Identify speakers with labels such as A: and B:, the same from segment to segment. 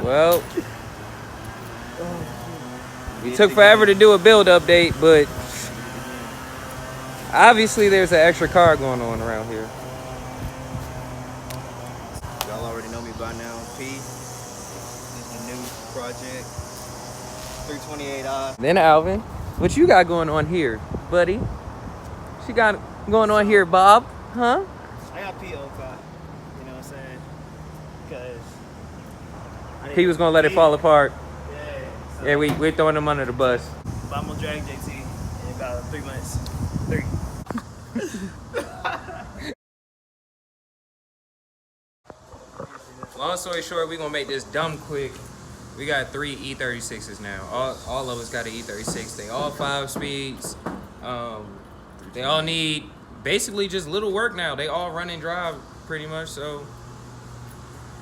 A: Well, we took forever to do a build update, but obviously there's an extra car going on around here.
B: Y'all already know me by now. P. This is the new project. 328i.
A: Then Alvin, what you got going on here, buddy? What you got going on here, Bob? Huh?
B: I got P.O. car. You know what I'm saying? Because
A: He was gonna let it fall apart.
B: Yeah. So,
A: Yeah, we're throwing him under the bus.
B: but I'm gonna drag JT in about 3 months. 3.
A: Long story short, we're gonna make this dumb quick. We got 3 E36s now. All of us got an E36. They all 5 speeds. They all need basically just little work now. They all run and drive pretty much. So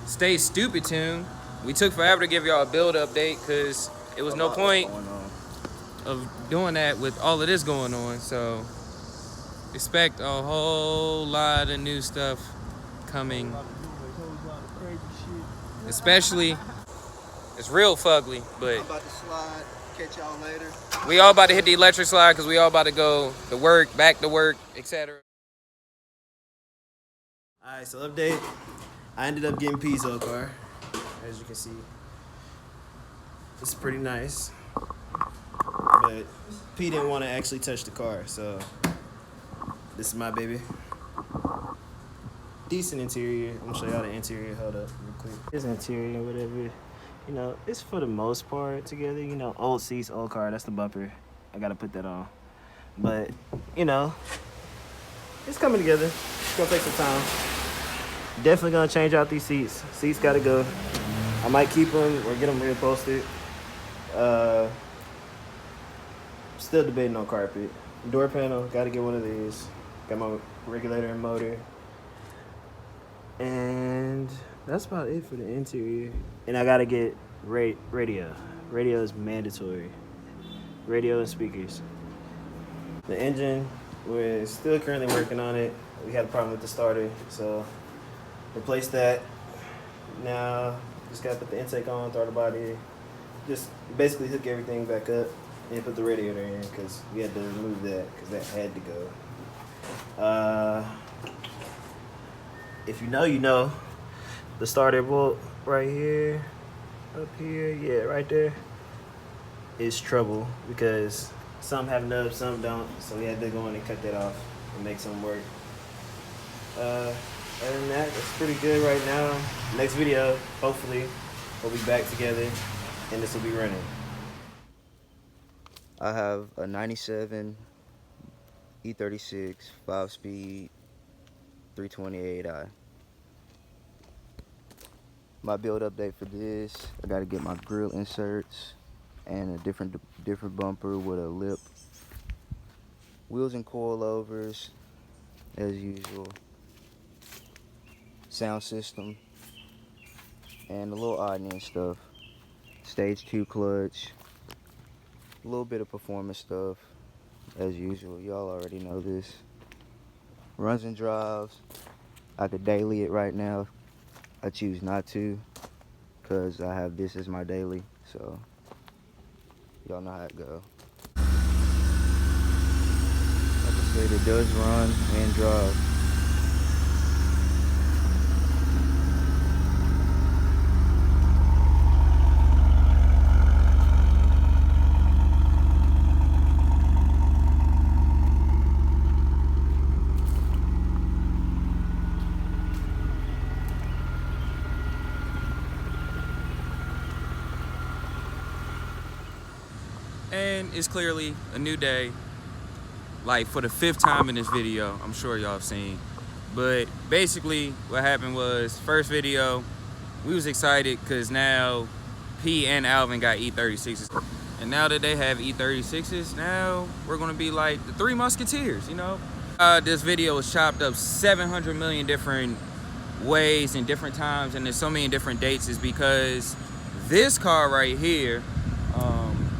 A: stay stupid tuned. We took forever to give y'all a build update because it was no point of doing that with all of this going on. So expect a whole lot of new stuff coming. Especially, it's real fugly, but
B: I'm about to slide. Catch y'all later.
A: we all about to hit the electric slide because we all about to go to work, back to work, etc.
B: Alright, so update. I ended up getting P's old car. As you can see. It's pretty nice. But P didn't want to actually touch the car, so this is my baby. Decent interior. I'm gonna show y'all the interior. Hold up real quick. This interior, whatever. You know, it's for the most part together. You know, old seats, old car. That's the bumper. I gotta put that on. But, you know, it's coming together. It's gonna take some time. Definitely gonna change out these seats. Seats gotta go. I might keep them or get them reupholstered. Still debating on carpet. Door panel, gotta get one of these. Got my regulator and motor. And that's about it for the interior. And I gotta get radio. Radio is mandatory. Radio and speakers. The engine, we're still currently working on it. We had a problem with the starter, so replace that. Now, just gotta put the intake on, throttle body. Just basically hook everything back up and put the radiator in because we had to remove that because that had to go. If you know, you know. The starter bolt right here, up here, yeah, right there, is trouble because some have nubs, some don't. So we had to go in and cut that off and make some work. Other than that, it's pretty good right now. Next video, hopefully, we'll be back together and this will be running. I have a 97 E36 5-speed 328i. My build update for this, I gotta get my grill inserts and a different bumper with a lip. Wheels and coilovers, as usual. Sound system, and a little odd end stuff. Stage 2 clutch, a little bit of performance stuff, as usual. Y'all already know this. Runs and drives. I could daily it right now. I choose not to, because I have this as my daily, so y'all know how it go. Like I said, it does run and drive.
A: And it's clearly a new day. Like for the 5th time in this video, I'm sure y'all have seen. But basically what happened was, first video, we was excited because now P and Alvin got E36s. And now that they have E36s, now we're gonna be like the 3 Musketeers, you know? This video was chopped up 700 million different ways and different times, and there's so many different dates, is because this car right here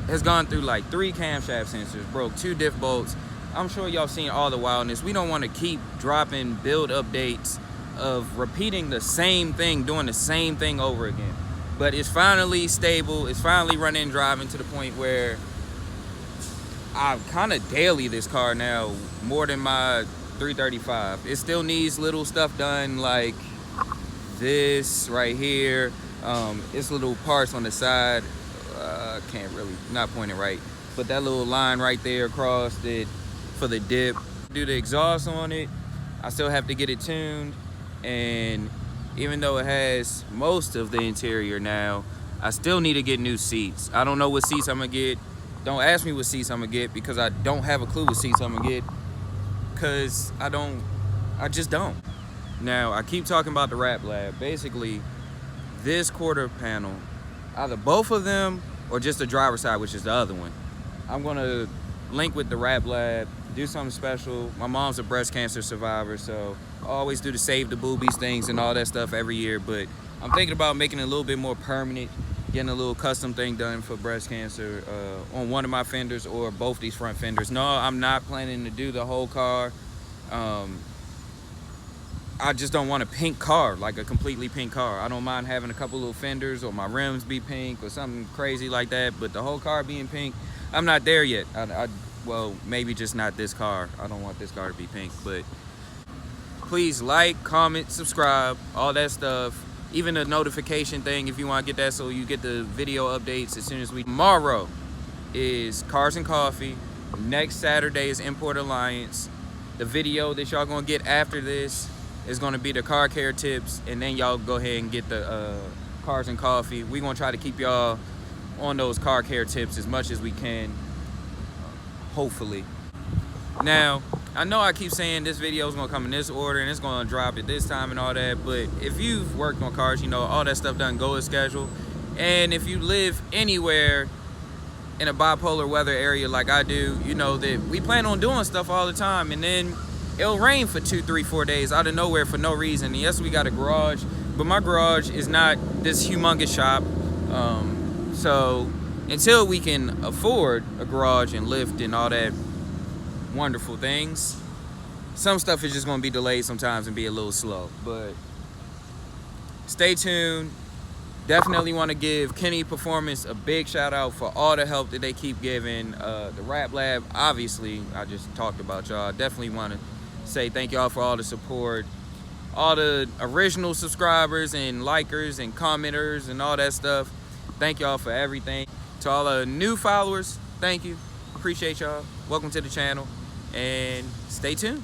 A: has gone through like 3 camshaft sensors, broke 2 diff bolts. I'm sure y'all seen all the wildness. We don't want to keep dropping build updates of repeating the same thing, doing the same thing over again. But it's finally stable. It's finally running and driving to the point where I kind of daily this car now more than my 335. It still needs little stuff done like this right here. It's little parts on the side. Can't really, not pointing right, but that little line right there across it for the dip. Do the exhaust on it. I still have to get it tuned, and even though it has most of the interior now, I still need to get new seats. I don't know what seats I'm gonna get. Don't ask me what seats I'm gonna get, because I don't have a clue what seats I'm gonna get, because I just don't. Now, I keep talking about the Wrap Lab. Basically, this quarter panel, either both of them or just the driver's side, which is the other one, I'm gonna link with the Wrap Lab, do something special. My mom's a breast cancer survivor, so I always do the Save the Boobies things and all that stuff every year, but I'm thinking about making it a little bit more permanent, getting a little custom thing done for breast cancer on one of my fenders or both these front fenders. No, I'm not planning to do the whole car. I just don't want a pink car, like a completely pink car. I don't mind having a couple little fenders or my rims be pink or something crazy like that, but the whole car being pink, I'm not there yet. Well, maybe just not this car. I don't want this car to be pink, but please like, comment, subscribe, all that stuff. Even the notification thing, if you want to get that so you get the video updates as soon as we. Tomorrow is Cars and Coffee. Next Saturday is Import Alliance. The video that y'all gonna get after this is gonna be the car care tips, and then y'all go ahead and get the Cars and Coffee. We gonna try to keep y'all on those car care tips as much as we can, hopefully. Now, I know I keep saying this video is gonna come in this order and it's gonna drop at this time and all that, but if you've worked on cars, you know all that stuff doesn't go as scheduled. And if you live anywhere in a bipolar weather area like I do, you know that we plan on doing stuff all the time, and then it'll rain for 2, 3, 4 days out of nowhere for no reason. And yes, we got a garage, but my garage is not this humongous shop. So until we can afford a garage and lift and all that wonderful things, some stuff is just gonna be delayed sometimes and be a little slow. But stay tuned. Definitely want to give Kenny Performance a big shout out for all the help that they keep giving. The Wrap Lab, obviously, I just talked about y'all. Definitely want to say thank y'all for all the support, all the original subscribers and likers and commenters and all that stuff. Thank y'all for everything. To all the new followers, thank you. Appreciate y'all. Welcome to the channel, and stay tuned.